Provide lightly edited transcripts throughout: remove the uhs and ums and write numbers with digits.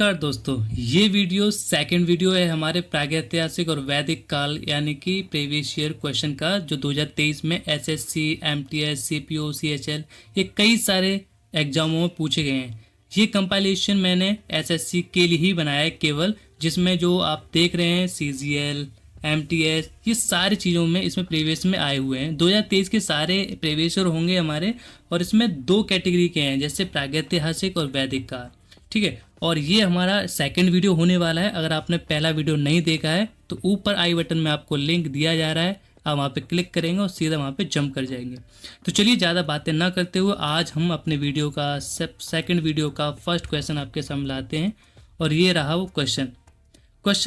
नमस्कार दोस्तों, ये वीडियो सेकंड वीडियो है हमारे प्रागैतिहासिक और वैदिक काल यानी कि प्रीवियस ईयर क्वेश्चन का, जो 2023 में एसएससी, एमटीएस, सीपीओ, सीएचएल ये कई सारे एग्जामों में पूछे गए हैं। ये कंपाइलेशन मैंने एसएससी के लिए ही बनाया है केवल, जिसमें जो आप देख रहे हैं सीजीएल, एमटीएस, ये सारी चीज़ों में इसमें प्रीवियस में आए हुए हैं। 2023 के सारे प्रीवियस ईयर होंगे हमारे, और इसमें दो कैटेगरी के हैं, जैसे प्रागैतिहासिक और वैदिक काल। ठीक है, और ये हमारा सेकंड वीडियो होने वाला है। अगर आपने पहला वीडियो नहीं देखा है तो ऊपर आई बटन में आपको लिंक दिया जा रहा है, आप वहाँ पे क्लिक करेंगे और सीधा वहाँ पे जंप कर जाएंगे। तो चलिए ज़्यादा बातें ना करते हुए आज हम अपने वीडियो का सेकंड वीडियो का फर्स्ट क्वेश्चन आपके सामने लाते हैं, और ये रहा वो क्वेश्चन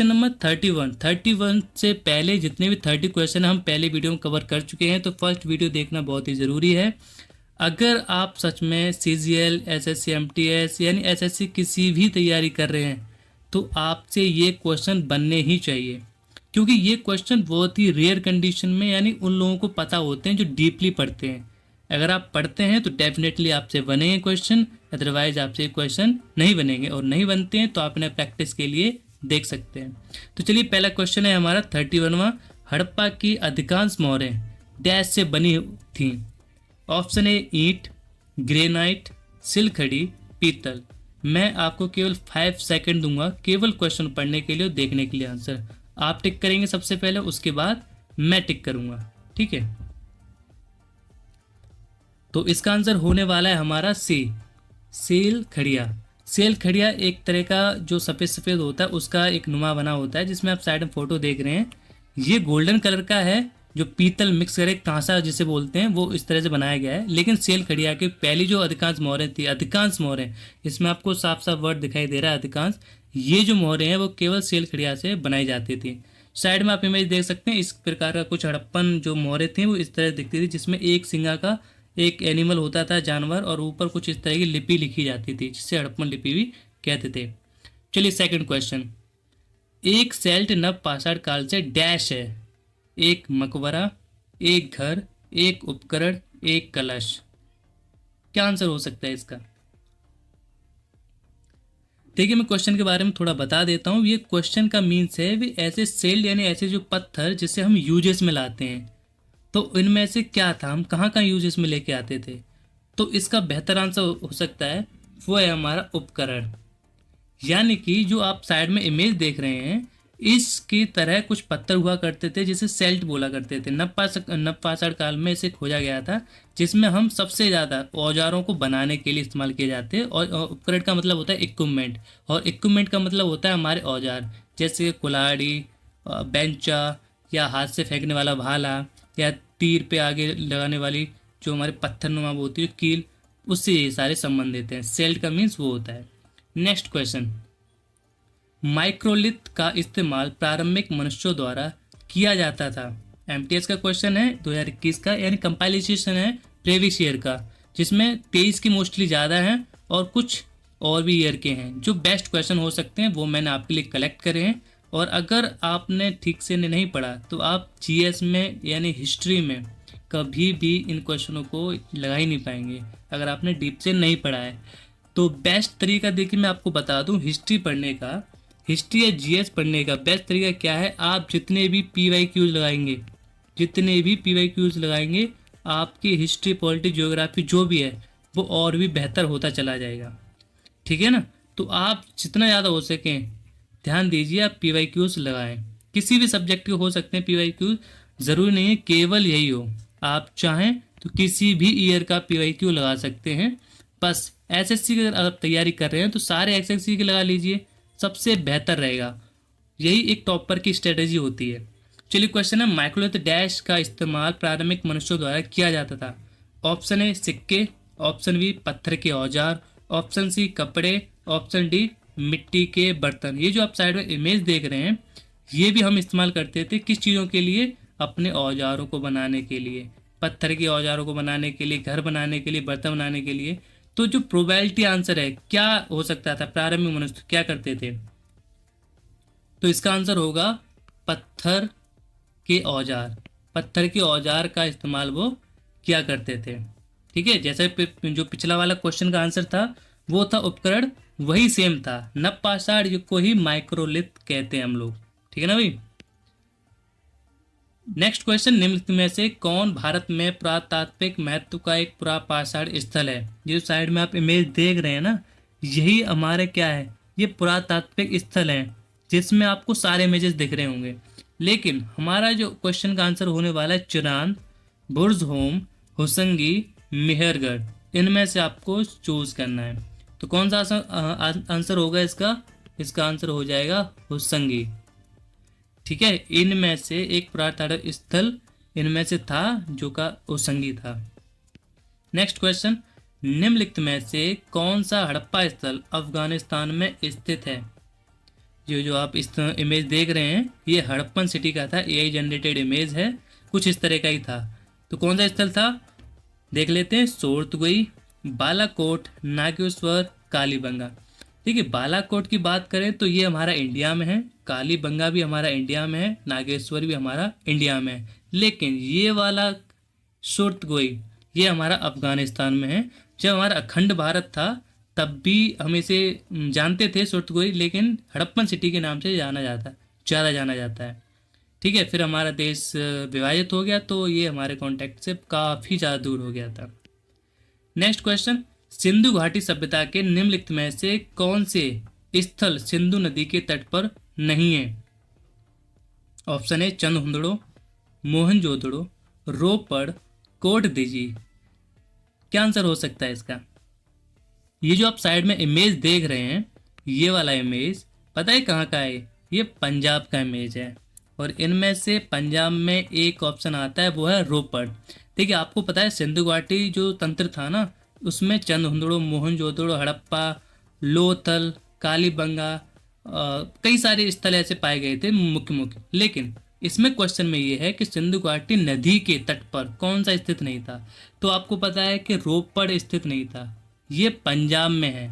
नंबर 31 से पहले जितने भी 30 क्वेश्चन हम पहले वीडियो में कवर कर चुके हैं, तो फर्स्ट वीडियो देखना बहुत ही ज़रूरी है। अगर आप सच में सीजीएल, एसएससी, एमटीएस यानी एसएससी किसी भी तैयारी कर रहे हैं तो आपसे ये क्वेश्चन बनने ही चाहिए, क्योंकि ये क्वेश्चन बहुत ही रेयर कंडीशन में यानी उन लोगों को पता होते हैं जो डीपली पढ़ते हैं। अगर आप पढ़ते हैं तो डेफिनेटली आपसे बनेंगे क्वेश्चन, अदरवाइज आपसे क्वेश्चन नहीं बनेंगे, और नहीं बनते हैं तो आप इन्हें प्रैक्टिस के लिए देख सकते हैं। तो चलिए, पहला क्वेश्चन है हमारा 31वां। हड़प्पा की अधिकांश मोहरें डैश से बनी थी? ऑप्शन ए ईंट, ग्रेनाइट, सिलखड़ी, पीतल। मैं आपको केवल 5 सेकंड दूंगा केवल क्वेश्चन पढ़ने के लिए और देखने के लिए आंसर। आप टिक करेंगे सबसे पहले, उसके बाद मैं टिक करूंगा। ठीक है, तो इसका आंसर होने वाला है हमारा सी, सेलखड़िया। सेलखड़िया एक तरह का जो सफ़ेद सफ़ेद होता है उसका एक नुमा बना होता है, जिसमें आप साइड में फोटो देख रहे हैं। ये गोल्डन कलर का है, जो पीतल मिक्स करे कांसा जिसे बोलते हैं, वो इस तरह से बनाया गया है। लेकिन सेलखड़िया की पहली जो अधिकांश मोहरें थी, अधिकांश मोहरें, इसमें आपको साफ साफ वर्ड दिखाई दे रहा है अधिकांश, ये जो मोहरें हैं वो केवल सेलखड़िया से बनाई जाती थी। साइड में आप इमेज देख सकते हैं, इस प्रकार का कुछ हड़प्पन जो मोहरें थी वो इस तरह दिखती थी, जिसमें एक सिंगा का एक एनिमल होता था, जानवर, और ऊपर कुछ इस तरह की लिपि लिखी जाती थी, जिसे हड़प्पन लिपि भी कहते थे। चलिए, सेकंड क्वेश्चन। एक सेल्ट नव पाषाण काल से डैश है? एक मकबरा, एक घर, एक उपकरण, एक कलश। क्या आंसर हो सकता है इसका? देखिए, मैं क्वेश्चन के बारे में थोड़ा बता देता हूँ। ये क्वेश्चन का मीन्स है वे ऐसे सेल्ट यानी ऐसे जो पत्थर जिसे हम यूजेस में लाते हैं, तो इनमें से क्या था, हम कहाँ कहाँ यूजेस में लेके आते थे। तो इसका बेहतर आंसर हो सकता है वो है हमारा उपकरण। यानी कि जो आप साइड में इमेज देख रहे हैं, इसकी तरह कुछ पत्थर हुआ करते थे जिसे सेल्ट बोला करते थे। नवपाषाण काल में इसे खोजा गया था, जिसमें हम सबसे ज़्यादा औजारों को बनाने के लिए इस्तेमाल किए जाते हैं। और उपकरण का मतलब होता है इक्विपमेंट, और इक्विपमेंट का मतलब होता है हमारे औजार, जैसे कुल्हाड़ी, बेंचा, या हाथ से फेंकने वाला भाला, या तीर पे आगे लगाने वाली जो हमारे पत्थरनुमा होती है कील, उससे ये सारे संबंधित हैं। सेल्ट का मीन्स वो होता है। Next question. माइक्रोलिथ का इस्तेमाल प्रारंभिक मनुष्यों द्वारा किया जाता था? एमटीएस का क्वेश्चन है 2021 का, यानी कंपाइलेशन है प्रीवियस ईयर का, जिसमें 23 की मोस्टली ज़्यादा हैं और कुछ और भी ईयर के हैं। जो बेस्ट क्वेश्चन हो सकते हैं वो मैंने आपके लिए कलेक्ट करे हैं, और अगर आपने ठीक से नहीं पढ़ा तो आप जीएस में यानी हिस्ट्री में कभी भी इन क्वेश्चनों को लगा ही नहीं पाएंगे अगर आपने डीप से नहीं पढ़ा है। तो बेस्ट तरीका देखिए, मैं आपको बता दूं, हिस्ट्री पढ़ने का, हिस्ट्री या जीएस पढ़ने का बेस्ट तरीका क्या है। आप जितने भी पीवाईक्यूज लगाएंगे, आपकी हिस्ट्री, पॉलिटिक्स, ज्योग्राफी जो भी है वो और भी बेहतर होता चला जाएगा। ठीक है ना? तो आप जितना ज़्यादा हो सकें ध्यान दीजिए, आप पीवाईक्यूज लगाएं। किसी भी सब्जेक्ट के हो सकते हैं पीवाईक्यूज, ज़रूरी नहीं है केवल यही हो। आप चाहें तो किसी भी ईयर का पीवाईक्यू लगा सकते हैं। बस एसएससी की अगर तैयारी कर रहे हैं तो सारे एसएससी के लगा लीजिए, सबसे बेहतर रहेगा। यही एक टॉपर की स्ट्रेटेजी होती है। चलिए, क्वेश्चन है माइक्रोलिथ डैश का इस्तेमाल प्रारंभिक मनुष्यों द्वारा किया जाता था? ऑप्शन ए सिक्के, ऑप्शन बी पत्थर के औजार, ऑप्शन सी कपड़े, ऑप्शन डी मिट्टी के बर्तन। ये जो आप साइड में इमेज देख रहे हैं, ये भी हम इस्तेमाल करते थे किस चीज़ों के लिए? अपने औजारों को बनाने के लिए, पत्थर के औजारों को बनाने के लिए, घर बनाने के लिए, बर्तन बनाने के लिए। तो जो प्रोबेबिलिटी आंसर है क्या हो सकता था, प्रारंभिक मनुष्य क्या करते थे? तो इसका आंसर होगा पत्थर के औजार। पत्थर के औजार का इस्तेमाल वो किया करते थे। ठीक है, जैसे जो पिछला वाला क्वेश्चन का आंसर था वो था उपकरण, वही सेम था। नवपाषाण युग को ही माइक्रोलिथ कहते हैं हम लोग। ठीक है ना भाई। नेक्स्ट क्वेश्चन, निम्नलिखित में से कौन भारत में पुरातात्विक महत्व का एक पुरापाषाण स्थल है? ये जो साइड में आप इमेज देख रहे हैं ना, यही हमारे क्या है, ये पुरातात्विक स्थल है जिसमें आपको सारे इमेजेस दिख रहे होंगे। लेकिन हमारा जो क्वेश्चन का आंसर होने वाला है चिनाब, बुर्ज़होम, होसंगी, मेहरगढ़, इनमें से आपको चूज करना है। तो कौन सा आंसर होगा इसका? इसका आंसर हो जाएगा होसंगी। ठीक है, इनमें से एक पुरातात्विक स्थल इनमें से था जो का होसंगी था। नेक्स्ट क्वेश्चन, निम्नलिखित में से कौन सा हड़प्पा स्थल अफगानिस्तान में स्थित है? जो आप इस इमेज देख रहे हैं ये हड़प्पन सिटी का था। एआई जनरेटेड इमेज है, कुछ इस तरह का ही था। तो कौन सा स्थल था देख लेते हैं। सोरतगुई, बालाकोट, नागेश्वर, कालीबंगा। ठीक है, बालाकोट की बात करें तो ये हमारा इंडिया में है, कालीबंगा भी हमारा इंडिया में है, नागेश्वर भी हमारा इंडिया में है। लेकिन ये वाला सुरतगुई ये हमारा अफगानिस्तान में है। जब हमारा अखंड भारत था तब भी हम इसे जानते थे सुरतगुई, लेकिन हड़प्पन सिटी के नाम से ज़्यादा जाना जाता है। ठीक है, फिर हमारा देश विभाजित हो गया तो ये हमारे कॉन्टेक्ट से काफ़ी ज़्यादा दूर हो गया था। नेक्स्ट क्वेश्चन, सिंधु घाटी सभ्यता के निम्नलिखित में से कौन से स्थल सिंधु नदी के तट पर नहीं है? ऑप्शन है चंदहुंदड़ो, मोहनजोदड़ो, रोपड़, कोटदीजी। क्या आंसर हो सकता है इसका? ये जो आप साइड में इमेज देख रहे हैं, ये वाला इमेज पता है कहाँ का है? ये पंजाब का इमेज है। और इनमें से पंजाब में एक ऑप्शन आता है, वो है रोपड़। ठीक है, आपको पता है सिंधु घाटी जो तंत्र था ना, उसमें चंदहुंदड़ो, मोहनजोदड़ो, हड़प्पा, लोथल, कालीबंगा, कई सारे स्थल ऐसे पाए गए थे मुख्य मुख्य। लेकिन इसमें क्वेश्चन में ये है कि सिंधु घाटी नदी के तट पर कौन सा स्थित नहीं था? तो आपको पता है कि रोपड़ स्थित नहीं था, ये पंजाब में है,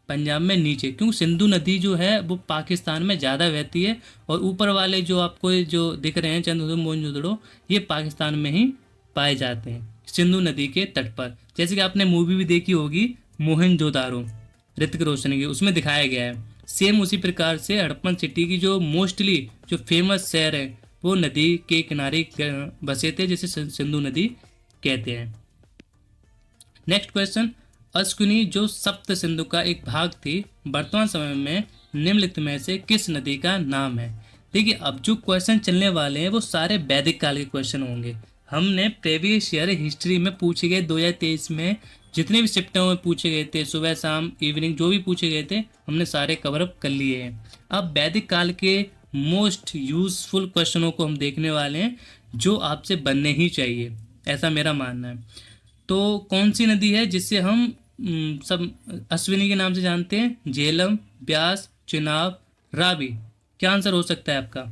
पंजाब में नीचे। क्योंकि सिंधु नदी जो है वो पाकिस्तान में ज़्यादा बहती है, और ऊपर वाले जो आपको जो दिख रहे हैं चंदहुंदड़ो, मोहनजोदड़ो, ये पाकिस्तान में ही पाए जाते हैं सिंधु नदी के तट पर। जैसे कि आपने मूवी भी देखी होगी मोहनजोदारो, ऋतिक रोशन की, उसमें दिखाया गया है। सेम उसी प्रकार से हड़प्पन सिटी की जो मोस्टली जो फेमस शहर है वो नदी के किनारे बसे थे, जिसे सिंधु नदी कहते हैं। नेक्स्ट क्वेश्चन, अश्विनी जो सप्त सिंधु का एक भाग थी, वर्तमान समय में निम्नलिखित में से किस नदी का नाम है? देखिए, अब जो क्वेश्चन चलने वाले हैं वो सारे वैदिक काल के क्वेश्चन होंगे। हमने प्रीवियस ईयर हिस्ट्री में पूछे गए 2023 में जितने भी शिफ्टों में पूछे गए थे, सुबह शाम इवनिंग जो भी पूछे गए थे, हमने सारे कवर अप कर लिए हैं। अब वैदिक काल के मोस्ट यूजफुल क्वेश्चनों को हम देखने वाले हैं जो आपसे बनने ही चाहिए, ऐसा मेरा मानना है। तो कौन सी नदी है जिससे हम सब अश्विनी के नाम से जानते हैं? झेलम, ब्यास, चिनाब, रावी। क्या आंसर हो सकता है आपका?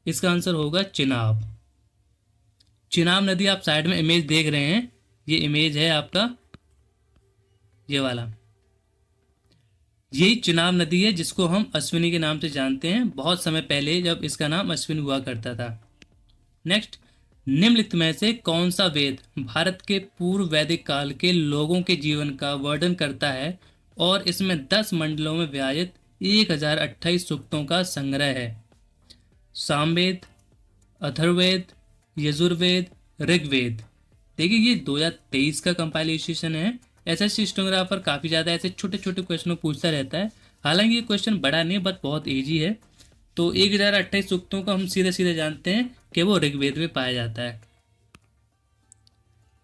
इसका आंसर होगा चिनाब। चिनाब नदी आप साइड में इमेज देख रहे हैं, ये इमेज है आपका ये वाला, यही चिनाब नदी है जिसको हम अश्विनी के नाम से जानते हैं, बहुत समय पहले जब इसका नाम अश्विनी हुआ करता था। नेक्स्ट, निम्नलिखित में से कौन सा वेद भारत के पूर्व वैदिक काल के लोगों के जीवन का वर्णन करता है और इसमें 10 मंडलों में विभाजित 1028 सूक्तों का संग्रह है? सामवेद, अथर्ववेद, यजुर्वेद, ऋग्वेद। देखिए, ये 2023 का कंपाइलेशन है। एसएससी स्टेनोग्राफर काफ़ी ज़्यादा ऐसे छोटे छोटे क्वेश्चनों पूछता रहता है। हालांकि ये क्वेश्चन बड़ा नहीं बट बहुत ईजी है। तो 1028 सूक्तों को हम सीधे सीधे जानते हैं कि वो ऋग्वेद में पाया जाता है।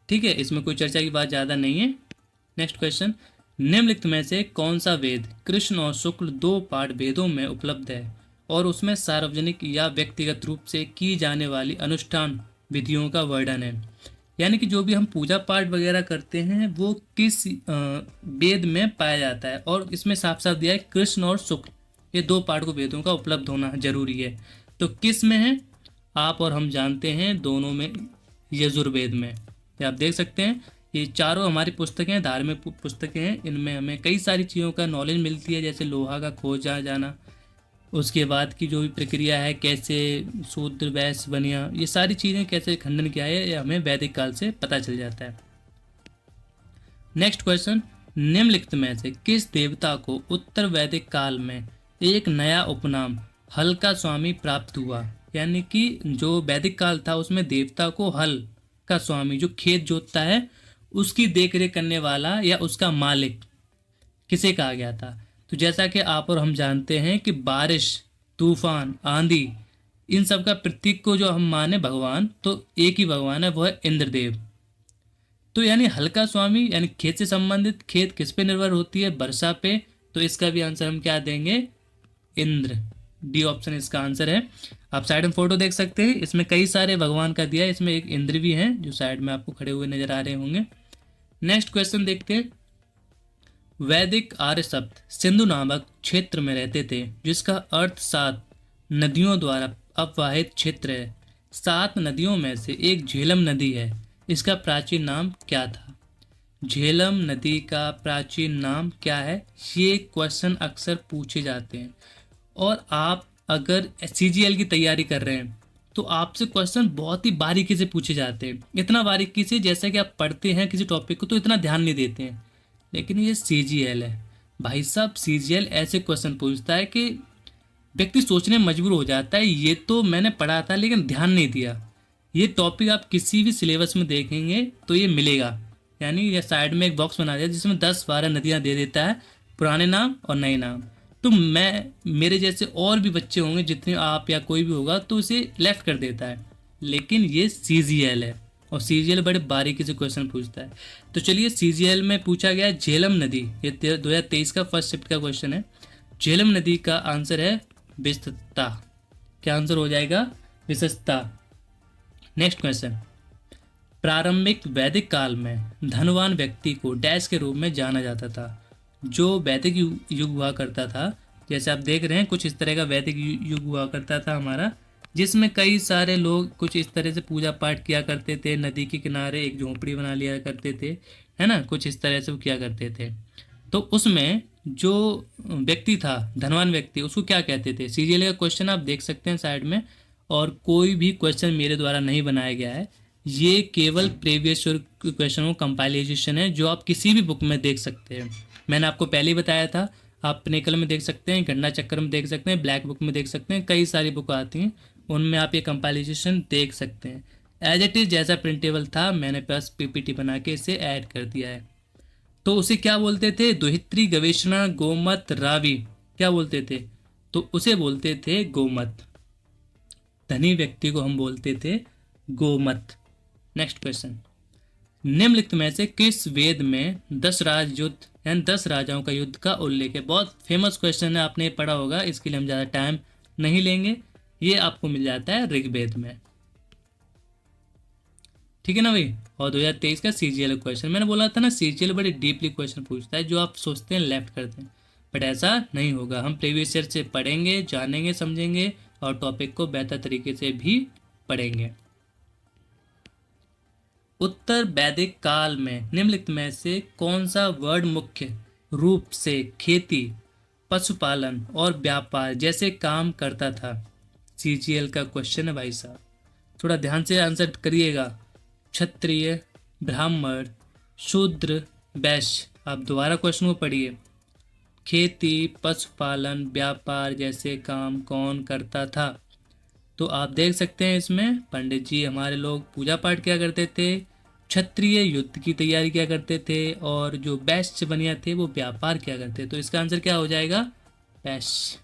ठीक है, इसमें कोई चर्चा की बात ज़्यादा नहीं है। नेक्स्ट क्वेश्चन, निम्नलिखित में से कौन सा वेद कृष्ण और शुक्ल 2 पाठ वेदों में उपलब्ध है और उसमें सार्वजनिक या व्यक्तिगत रूप से की जाने वाली अनुष्ठान विधियों का वर्णन है? यानी कि जो भी हम पूजा पाठ वगैरह करते हैं वो किस वेद में पाया जाता है, और इसमें साफ साफ दिया है कृष्ण और शुक्ल, ये 2 पाठ को वेदों का उपलब्ध होना जरूरी है। तो किस में है? आप और हम जानते हैं दोनों में, यजुर्वेद में। ये आप देख सकते हैं, ये चारों हमारी पुस्तकें धार्मिक पुस्तकें हैं, इनमें हमें कई सारी चीज़ों का नॉलेज मिलती है, जैसे लोहा का खोजा जाना, उसके बाद की जो भी प्रक्रिया है, कैसे शूद्र वैश्य बनिया, ये सारी चीज़ें कैसे खंडन किया है, ये हमें वैदिक काल से पता चल जाता है। नेक्स्ट क्वेश्चन, निम्नलिखित में से किस देवता को उत्तर वैदिक काल में एक नया उपनाम हल का स्वामी प्राप्त हुआ? यानी कि जो वैदिक काल था उसमें देवता को हल का स्वामी, जो खेत जोतता है उसकी देखरेख करने वाला या उसका मालिक किसे कहा गया था? तो जैसा कि आप और हम जानते हैं कि बारिश, तूफान, आंधी, इन सब का प्रतीक को जो हम माने भगवान, तो एक ही भगवान है, वो है इंद्रदेव। तो यानी हल्का स्वामी यानी खेत से संबंधित, खेत किस पे निर्भर होती है? वर्षा पे। तो इसका भी आंसर हम क्या देंगे? इंद्र। डी ऑप्शन इसका आंसर है। आप साइड में फोटो देख सकते हैं, इसमें कई सारे भगवान का दिया है, इसमें एक इंद्र भी हैं जो साइड में आपको खड़े हुए नजर आ रहे होंगे। नेक्स्ट क्वेश्चन देखते हैं। वैदिक आर्य शब्द सिंधु नामक क्षेत्र में रहते थे, जिसका अर्थ 7 नदियों द्वारा अपवाहित क्षेत्र है। 7 नदियों में से एक झेलम नदी है, इसका प्राचीन नाम क्या था? झेलम नदी का प्राचीन नाम क्या है? ये क्वेश्चन अक्सर पूछे जाते हैं, और आप अगर सीजीएल की तैयारी कर रहे हैं तो आपसे क्वेश्चन बहुत ही बारीकी से पूछे जाते हैं, इतना बारीकी से जैसा कि आप पढ़ते हैं किसी टॉपिक को तो इतना ध्यान नहीं देते हैं। लेकिन ये सीजीएल है भाई साहब, सीजीएल ऐसे क्वेश्चन पूछता है कि व्यक्ति सोचने में मजबूर हो जाता है, ये तो मैंने पढ़ा था लेकिन ध्यान नहीं दिया। ये टॉपिक आप किसी भी सिलेबस में देखेंगे तो ये मिलेगा। यानी ये साइड में एक बॉक्स बना दिया जिसमें 10-12 नदियाँ दे देता है, पुराने नाम और नए नाम। तो मेरे जैसे और भी बच्चे होंगे, जितने आप या कोई भी होगा, तो उसे लेफ्ट कर देता है। लेकिन ये सीजीएल है और सीजीएल बड़े बारीकी से क्वेश्चन पूछता है। तो चलिए, सीजीएल में पूछा गया झेलम नदी, ये 2023 का फर्स्ट शिफ्ट का क्वेश्चन है। झेलम नदी का आंसर है विस्तृता। क्या आंसर हो जाएगा? विस्तृता। Next question. प्रारंभिक वैदिक काल में धनवान व्यक्ति को डैश के रूप में जाना जाता था। जो वैदिक युग हुआ करता था, जैसे आप देख रहे हैं कुछ इस तरह का वैदिक युग हुआ करता था हमारा, जिसमें कई सारे लोग कुछ इस तरह से पूजा पाठ किया करते थे, नदी के किनारे एक झोंपड़ी बना लिया करते थे, है ना, कुछ इस तरह से वो किया करते थे। तो उसमें जो व्यक्ति था, धनवान व्यक्ति, उसको क्या कहते थे? सीजीएल का क्वेश्चन आप देख सकते हैं साइड में, और कोई भी क्वेश्चन मेरे द्वारा नहीं बनाया गया है, ये केवल प्रीवियस ईयर क्वेश्चन को कंपाइलेशन है, जो आप किसी भी बुक में देख सकते हैं। मैंने आपको पहले ही बताया था, आप निकल में देख सकते हैं, घटना चक्र में देख सकते हैं, ब्लैक बुक में देख सकते हैं, कई सारी बुक आती हैं, उनमें आप ये कंपाइलेशन देख सकते हैं। एज इट इज़ जैसा प्रिंटेबल था, मैंने बस पीपीटी बना के इसे ऐड कर दिया है। तो उसे क्या बोलते थे? दुहित्री गवेषणा गोमत रावी। क्या बोलते थे? तो उसे बोलते थे गोमत। धनी व्यक्ति को हम बोलते थे गोमत। Next question. निम्नलिखित में से किस वेद में 10 राज युद्ध यानी 10 राजाओं का युद्ध का उल्लेख है? बहुत फेमस क्वेश्चन है, आपने पढ़ा होगा, इसके लिए हम ज़्यादा टाइम नहीं लेंगे। ये आपको मिल जाता है ऋग्वेद में। ठीक है ना भाई। और 2023 का सीजीएल क्वेश्चन, मैंने बोला था ना सीजीएल बड़े डीपली क्वेश्चन पूछता है, जो आप सोचते हैं लेफ्ट करते हैं, बट ऐसा नहीं होगा। हम प्रीवियस ईयर से पढ़ेंगे, जानेंगे, समझेंगे और टॉपिक को बेहतर तरीके से भी पढ़ेंगे। उत्तर वैदिक काल में निम्नलिखित में से कौन सा वर्ड मुख्य रूप से खेती, पशुपालन और व्यापार जैसे काम करता था? सीजीएल का क्वेश्चन है भाई साहब, थोड़ा ध्यान से आंसर करिएगा। क्षत्रिय, ब्राह्मण, शूद्र, वैश्य। आप दोबारा क्वेश्चन को पढ़िए। खेती, पशुपालन, व्यापार जैसे काम कौन करता था? तो आप देख सकते हैं इसमें पंडित जी हमारे लोग पूजा पाठ किया करते थे, क्षत्रिय युद्ध की तैयारी किया करते थे, और जो वैश्य बनिया थे वो व्यापार किया करते। तो इसका आंसर क्या हो जाएगा? वैश्य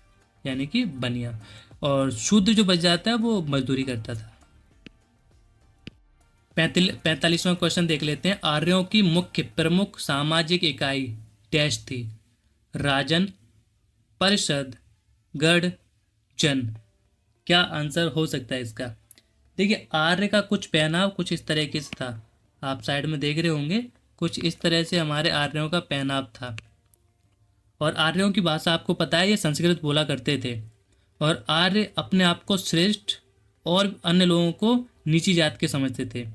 यानी कि बनिया। और शूद्र जो बच जाता है वो मजदूरी करता था। 45वां क्वेश्चन देख लेते हैं। आर्यों की मुख्य प्रमुख सामाजिक इकाई डैश थी? राजन, परिषद, गढ़, जन। क्या आंसर हो सकता है इसका? देखिए, आर्य का कुछ पहनाव कुछ इस तरीके से था, आप साइड में देख रहे होंगे, कुछ इस तरह से हमारे आर्यों का पहनाव था। और आर्यों की भाषा आपको पता है, ये संस्कृत बोला करते थे। और आर्य अपने आप को श्रेष्ठ और अन्य लोगों को नीची जात के समझते थे।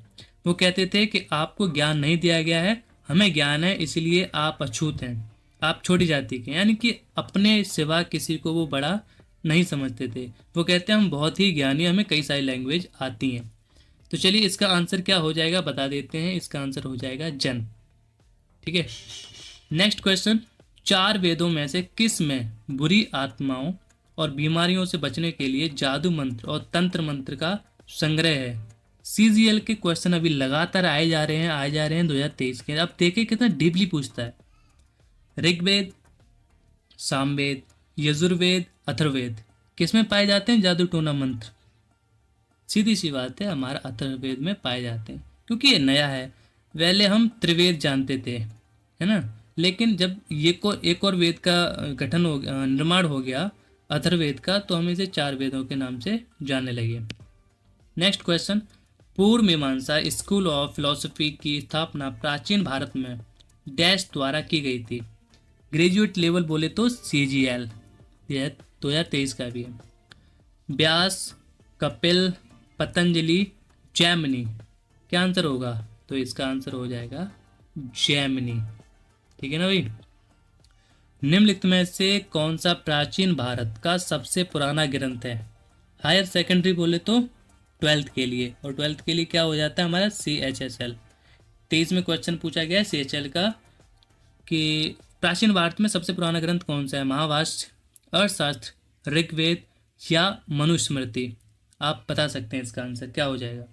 वो कहते थे कि आपको ज्ञान नहीं दिया गया है, हमें ज्ञान है, इसलिए आप अछूत हैं, आप छोटी जाति के, यानी कि अपने सिवा किसी को वो बड़ा नहीं समझते थे। वो कहते हैं हम बहुत ही ज्ञानी, हमें कई सारी लैंग्वेज आती हैं। तो चलिए, इसका आंसर क्या हो जाएगा बता देते हैं। इसका आंसर हो जाएगा जन। ठीक है, नेक्स्ट क्वेश्चन, चार वेदों में से किस में बुरी आत्माओं और बीमारियों से बचने के लिए जादू मंत्र और तंत्र मंत्र का संग्रह है? सीजीएल के क्वेश्चन अभी लगातार आए जा रहे हैं 2023 के। अब देखिए कितना डीपली पूछता है। ऋग्वेद, सामवेद, यजुर्वेद, अथर्ववेद, किसमें पाए जाते हैं जादू टोना मंत्र? सीधी सी बात है, हमारा अथर्ववेद में पाए जाते हैं, क्योंकि ये नया है। पहले हम त्रिवेद जानते थे, है ना, लेकिन जब एक और वेद का निर्माण हो गया अथर्ववेद का, तो हम इसे चार वेदों के नाम से जानने लगे। नेक्स्ट क्वेश्चन, पूर्व मीमांसा स्कूल ऑफ फिलोसफी की स्थापना प्राचीन भारत में डैश द्वारा की गई थी? ग्रेजुएट लेवल बोले तो सीजीएल, यह 2023 का भी है। व्यास, कपिल, पतंजलि, जैमिनी, क्या आंसर होगा? तो इसका आंसर हो जाएगा जैमिनी। ठीक है ना भाई। निम्नलिखित में से कौन सा प्राचीन भारत का सबसे पुराना ग्रंथ है? हायर सेकेंडरी बोले तो 12th के लिए, और 12th के लिए क्या हो जाता है हमारा CHSL। 23 में क्वेश्चन पूछा गया है CHL का कि प्राचीन भारत में सबसे पुराना ग्रंथ कौन सा है? महाभाष्य, अर्थशास्त्र, ऋग्वेद या मनुस्मृति? आप बता सकते हैं इसका आंसर क्या हो जाएगा।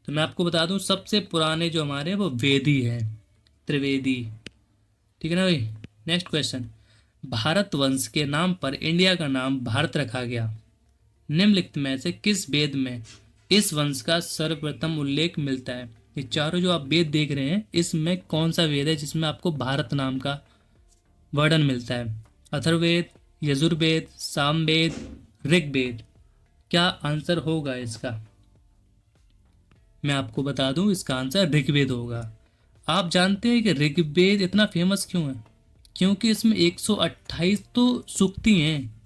तो मैं आपको बता दूं, सबसे पुराने जो हमारे वो वेदी हैं, त्रिवेदी। ठीक है ना भाई। नेक्स्ट क्वेश्चन, भारत वंश के नाम पर इंडिया का नाम भारत रखा गया। निम्नलिखित में से किस वेद में इस वंश का सर्वप्रथम उल्लेख मिलता है? ये चारों जो आप वेद देख रहे हैं, इसमें कौन सा वेद है जिसमें आपको भारत नाम का वर्णन मिलता है? अथर्ववेद, यजुर्वेद, सामवेद, ऋग्वेद, क्या आंसर होगा इसका? मैं आपको बता दूं, इसका आंसर ऋग्वेद होगा। आप जानते हैं कि ऋग्वेद इतना फेमस क्यों है? क्योंकि इसमें 128 तो सूक्ति हैं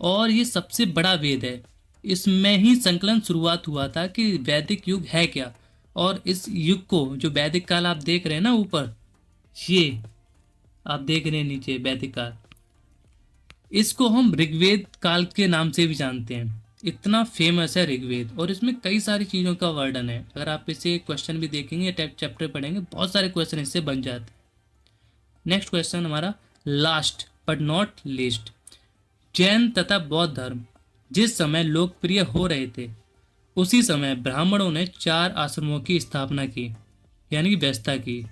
और ये सबसे बड़ा वेद है। इसमें ही संकलन शुरुआत हुआ था कि वैदिक युग है क्या, और इस युग को, जो वैदिक काल आप देख रहे हैं ना ऊपर, ये आप देख रहे हैं नीचे वैदिक काल, इसको हम ऋग्वेद काल के नाम से भी जानते हैं। इतना फेमस है ऋग्वेद, और इसमें कई सारी चीज़ों का वर्णन है। अगर आप इसे क्वेश्चन भी देखेंगे, चैप्टर पढ़ेंगे, बहुत सारे क्वेश्चन इससे बन जाते हैं। नेक्स्ट क्वेश्चन हमारा last but not least, Jain तथा बौद्ध धर्म जिस समय लोकप्रिय हो रहे थे, उसी समय ब्राह्मणों ने 4 आश्रमों की स्थापना की, यानी कि व्यवस्था की।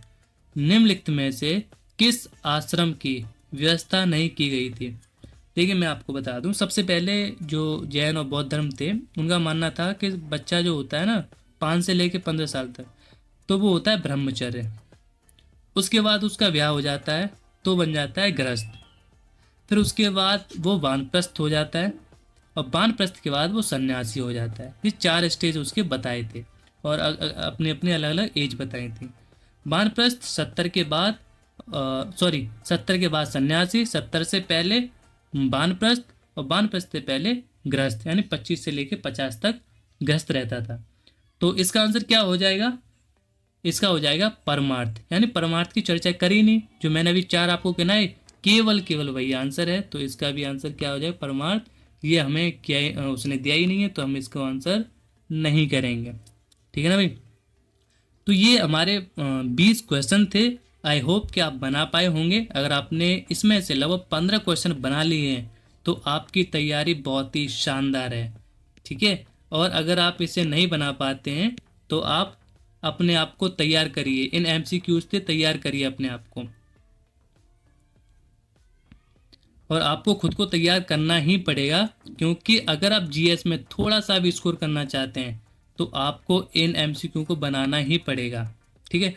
निम्नलिखित में से किस आश्रम की व्यवस्था नहीं की गई थी? देखिए मैं आपको बता दूं, सबसे पहले जो जैन और बौद्ध धर्म थे, उनका मानना था कि बच्चा जो होता है ना 5 से लेकर 15 साल तक, तो वो होता है ब्रह्मचर्य। उसके बाद उसका ब्याह हो जाता है तो बन जाता है गृहस्थ। फिर उसके बाद वो वानप्रस्थ हो जाता है, और वानप्रस्थ के बाद वो सन्यासी हो जाता है। ये 4 स्टेज उसके बताए थे, और अपने अपने अलग अलग एज बताई थी। वानप्रस्थ 70 के बाद 70 के बाद सन्यासी, 70 से पहले वानप्रस्थ, और वानप्रस्थ से पहले गृहस्थ, यानी 25 से लेकर 50 तक गृहस्थ रहता था। तो इसका आंसर क्या हो जाएगा? इसका हो जाएगा परमार्थ, यानी परमार्थ की चर्चा करी नहीं। जो मैंने अभी 4 आपको गिनाए, केवल वही आंसर है। तो इसका भी आंसर क्या हो जाएगा? परमार्थ। ये हमें क्या उसने दिया ही नहीं है, तो हम इसको आंसर नहीं करेंगे। ठीक है ना भाई। तो ये हमारे 20 क्वेश्चन थे। आई होप कि आप बना पाए होंगे। अगर आपने इसमें से लगभग 15 क्वेश्चन बना लिए हैं तो आपकी तैयारी बहुत ही शानदार है। ठीक है, और अगर आप इसे नहीं बना पाते हैं तो आप अपने आप को तैयार करिए, इन MCQs से तैयार करिए अपने आप को, और आपको खुद को तैयार करना ही पड़ेगा। क्योंकि अगर आप GS में थोड़ा सा भी स्कोर करना चाहते हैं तो आपको इन MCQ को बनाना ही पड़ेगा। ठीक है,